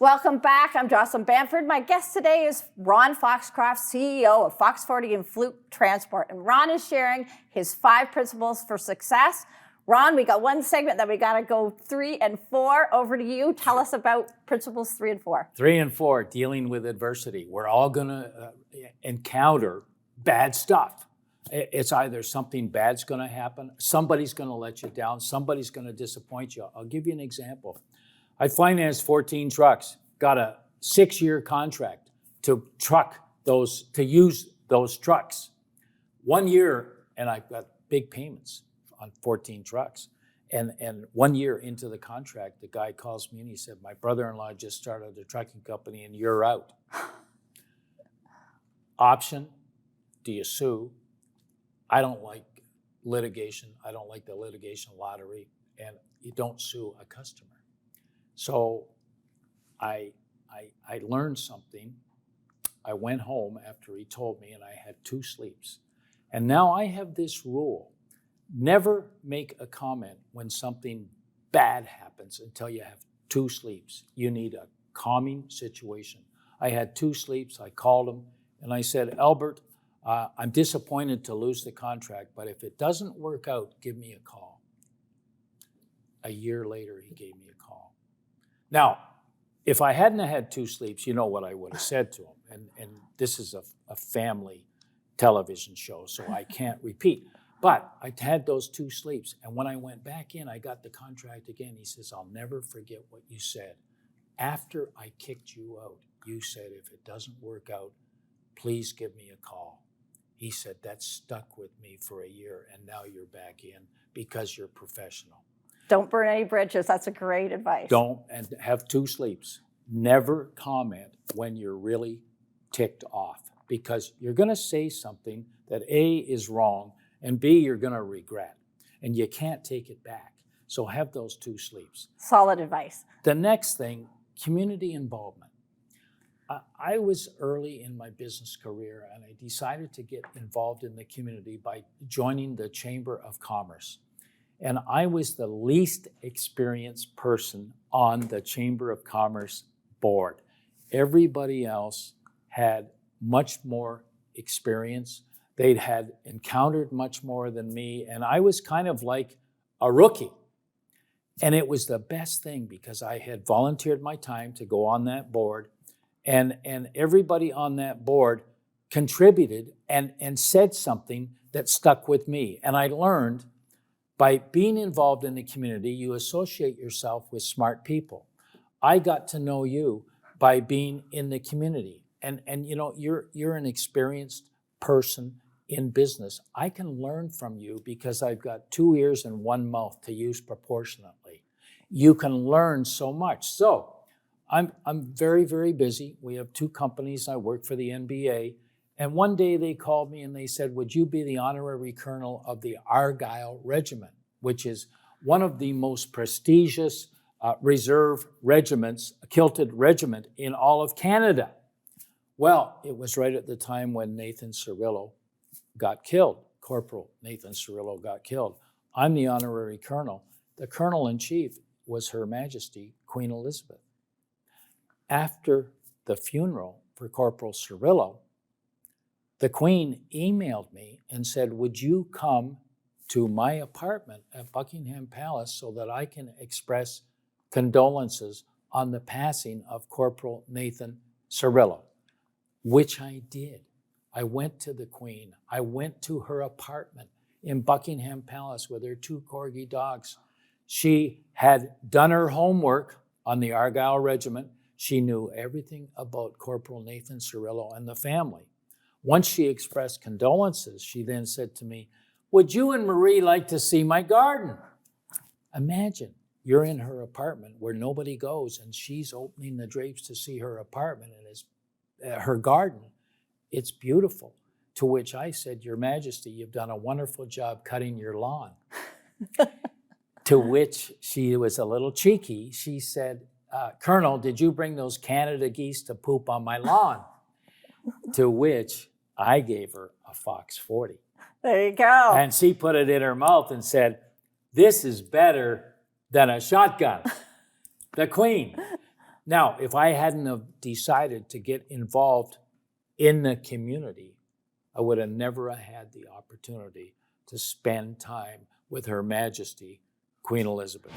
Welcome back. I'm Jocelyn Bamford. My guest today is Ron Foxcroft, CEO of Fox 40 and Fluke Transport. And Ron is sharing his 5 principles for success. Ron, we got one segment that we got to go 3 and 4. Over to you. Tell us about principles 3 and 4. 3 and 4, dealing with adversity. We're all going to encounter bad stuff. It's either something bad's going to happen, somebody's going to let you down, somebody's going to disappoint you. I'll give you an example. I financed 14 trucks, got a 6-year contract to use those trucks. 1 year, and I got big payments on 14 trucks. And 1 year into the contract, the guy calls me and he said, my brother-in-law just started a trucking company and you're out. Option, do you sue? I don't like litigation. I don't like the litigation lottery, and you don't sue a customer. So I learned something. I went home after he told me, and I had 2 sleeps. And now I have this rule: never make a comment when something bad happens until you have 2 sleeps. You need a calming situation. I had 2 sleeps. I called him and I said, Albert, I'm disappointed to lose the contract, but if it doesn't work out, give me a call. A year later, he gave me a call. Now, if I hadn't had 2 sleeps, you know what I would have said to him. And this is a family television show, so I can't repeat. But I had those 2 sleeps, and when I went back in, I got the contract again. He says, I'll never forget what you said. After I kicked you out, you said, if it doesn't work out, please give me a call. He said, that stuck with me for a year, and now you're back in because you're professional. Don't burn any bridges. That's a great advice. Don't, and have 2 sleeps. Never comment when you're really ticked off, because you're going to say something that A, is wrong, and B, you're going to regret, and you can't take it back. So have those 2 sleeps. Solid advice. The next thing, community involvement. I was early in my business career, and I decided to get involved in the community by joining the Chamber of Commerce. And I was the least experienced person on the Chamber of Commerce board. Everybody else had much more experience. They'd had encountered much more than me, and I was kind of like a rookie. And it was the best thing because I had volunteered my time to go on that board, and everybody on that board contributed and said something that stuck with me. And I learned, by being involved in the community, you associate yourself with smart people. I got to know you by being in the community. And you know, you're an experienced person in business. I can learn from you because I've got 2 ears and 1 mouth to use proportionately. You can learn so much. So I'm very, very busy. We have 2 companies. I work for the NBA. And one day they called me and they said, would you be the honorary colonel of the Argyle Regiment, which is one of the most prestigious reserve regiments, a kilted regiment in all of Canada? Well, it was right at the time when Nathan Cirillo got killed. Corporal Nathan Cirillo got killed. I'm the honorary colonel. The colonel-in-chief was Her Majesty Queen Elizabeth. After the funeral for Corporal Cirillo, the Queen emailed me and said, would you come to my apartment at Buckingham Palace so that I can express condolences on the passing of Corporal Nathan Cirillo, which I did. I went to the Queen. I went to her apartment in Buckingham Palace with her 2 corgi dogs. She had done her homework on the Argyle Regiment. She knew everything about Corporal Nathan Cirillo and the family. Once she expressed condolences, she then said to me, would you and Marie like to see my garden? Imagine you're in her apartment where nobody goes, and she's opening the drapes to see her apartment and her garden. It's beautiful. To which I said, Your Majesty, you've done a wonderful job cutting your lawn. To which she was a little cheeky. She said, Colonel, did you bring those Canada geese to poop on my lawn? To which I gave her a Fox 40. There you go. And she put it in her mouth and said, this is better than a shotgun. The Queen. Now, if I hadn't have decided to get involved in the community, I would have never had the opportunity to spend time with Her Majesty, Queen Elizabeth.